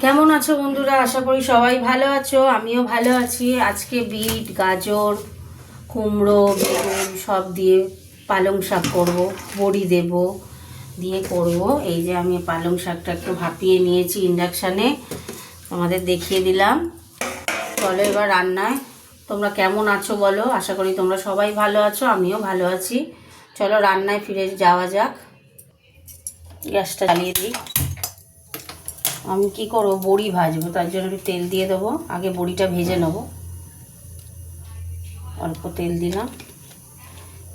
কেমন আছো বন্ধুরা? আশা করি সবাই ভালো আছো, আমিও ভালো আছি। আজকে বিট, গাজর, কুমড়ো, বেগুন সব দিয়ে পালং শাক করব, বড়ি দেব দিয়ে করব। এই যে আমি পালং শাকটা একটু ভাপিয়ে নিয়েছি ইন্ডাকশানে, তোমাদের দেখিয়ে দিলাম। চলো এবার রান্নায়। তোমরা কেমন আছো বলো? আশা করি তোমরা সবাই ভালো আছো, আমিও ভালো আছি। চলো রান্নায় ফিরে যাওয়া যাক। গ্যাসটা জ্বালিয়ে দিই। আমি কি করবো, বড়ি ভাজবো, তার জন্য একটু তেল দিয়ে দেবো। আগে বড়িটা ভেজে নেব। অল্প তেল দিলাম,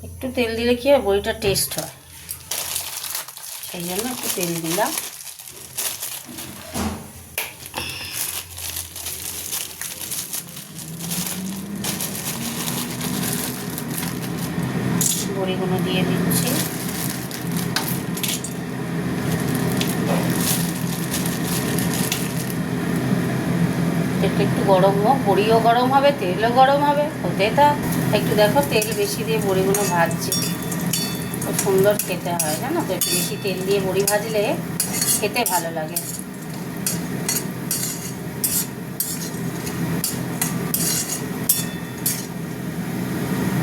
একটু তেল দিলে কি হয়, বড়িটা টেস্ট হয়, সেই জন্য একটু তেল দিলাম। বড়িগুলো দিয়ে দিচ্ছি। তেলটা একটু গরম হোক, বড়িও গরম হবে, তেলও গরম হবে, হতে থাক। একটু দেখো, তেল বেশি দিয়ে বড়িগুলো ভাজছি, খুব সুন্দর খেতে হয়, জানো তো? একটু বেশি তেল দিয়ে বড়ি ভাজলে খেতে ভালো লাগে।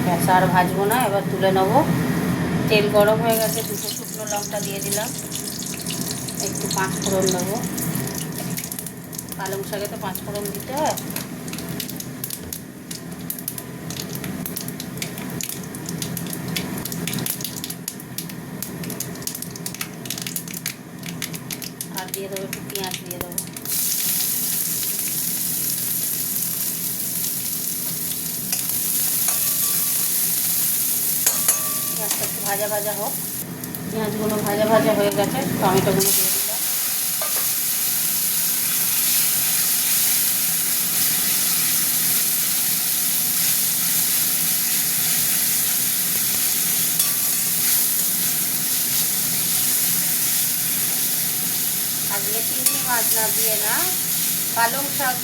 গ্যাস আর ভাজবো না, এবার তুলে নেবো। তেল গরম হয়ে গেছে, দুটো শুকনো লঙ্কা দিয়ে দিলাম, একটু 5 ফোড়ন দেবো। পালং শাকে তো 5 ফোড়ন দিতে হয়। আর দিয়ে দেবো একটু পেঁয়াজ দিয়ে দেবো। পেঁয়াজটা একটু ভাজা ভাজা হোক। পেঁয়াজগুলো ভাজা ভাজা হয়ে গেছে, টমেটোগুলো দিয়ে দিলাম। আজকে চিংড়ি মাছ না দিয়ে না, পালং শাক,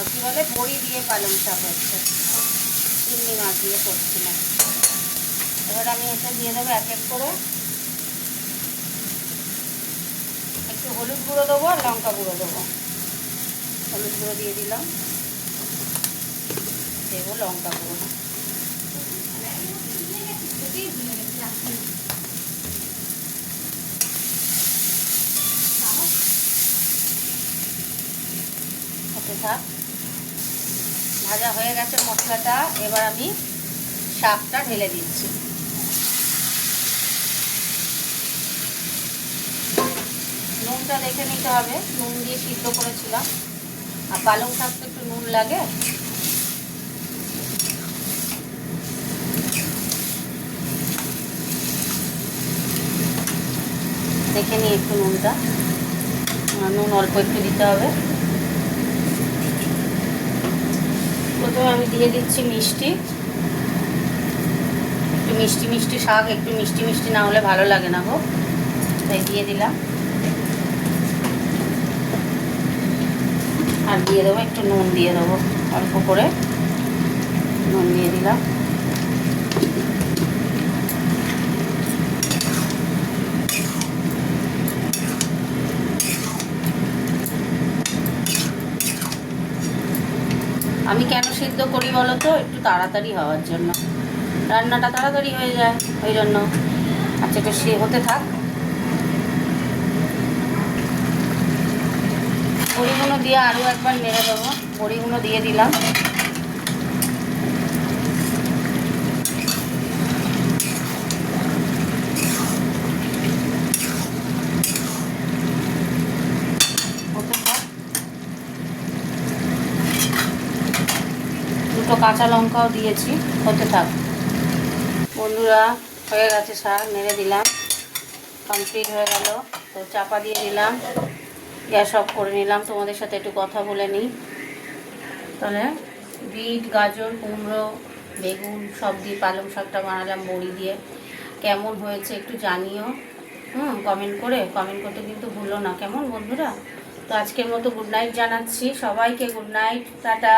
কী বলে, বড়ি দিয়ে পালং শাক হচ্ছে, চিংড়ি মাছ দিয়ে করছি না। এবার আমি এটা দিয়ে দেবো এক এক করে। একটু হলুদ গুঁড়ো দেবো আর লঙ্কা গুঁড়ো দেবো। হলুদ গুঁড়ো দিয়ে দিলাম, দেবো লঙ্কা গুঁড়ো। হতে থাক, ভাজা হয়ে গেছে মশলাটা। এবার আমি শাকটা ঢেলে দিচ্ছি। নুনটা দেখে নিতে হবে, নুন দিয়ে সিদ্ধ করেছিলাম, আর পালং শাক তো একটু নুন লাগে। দেখে নিই একটু নুনটা, নুন অল্প একটু দিতে হবে। প্রথমে আমি দিয়ে দিচ্ছি মিষ্টি, একটু মিষ্টি মিষ্টি শাক, একটু মিষ্টি মিষ্টি না হলে ভালো লাগে না গো, তাই দিয়ে দিলাম। আর দিয়ে দেবো একটু নুন, দিয়ে দেবো অল্প করে নুন দিয়ে দিলাম। আমি কেন সিদ্ধ করি বলো তো? একটু তাড়াতাড়ি হওয়ার জন্য, রান্নাটা তাড়াতাড়ি হয়ে যায় ওই জন্য। আচ্ছা, এটা সে হতে থাক। বড়িগুলো দিয়ে আরও একবার নেড়ে দেবো। বড়িগুলো দিয়ে দিলাম। দুটো কাঁচা লঙ্কাও দিয়েছি, হতে থাক। বন্ধুরা, হয়ে গেছে শাক, নেড়ে দিলাম, কমপ্লিট হয়ে গেল। তো চাপা দিয়ে দিলাম, গ্যাস অফ করে নিলাম। তোমাদের সাথে একটু কথা বলে নিই। তাহলে বিট, গাজর, কুমড়ো, বেগুন সব দিয়ে পালং শাকটা বানালাম বড়ি দিয়ে। কেমন হয়েছে একটু জানিও, কমেন্ট করতে কিন্তু ভুলো না, কেমন বন্ধুরা? তো আজকের মতো গুড নাইট জানাচ্ছি সবাইকে। Good night, tata.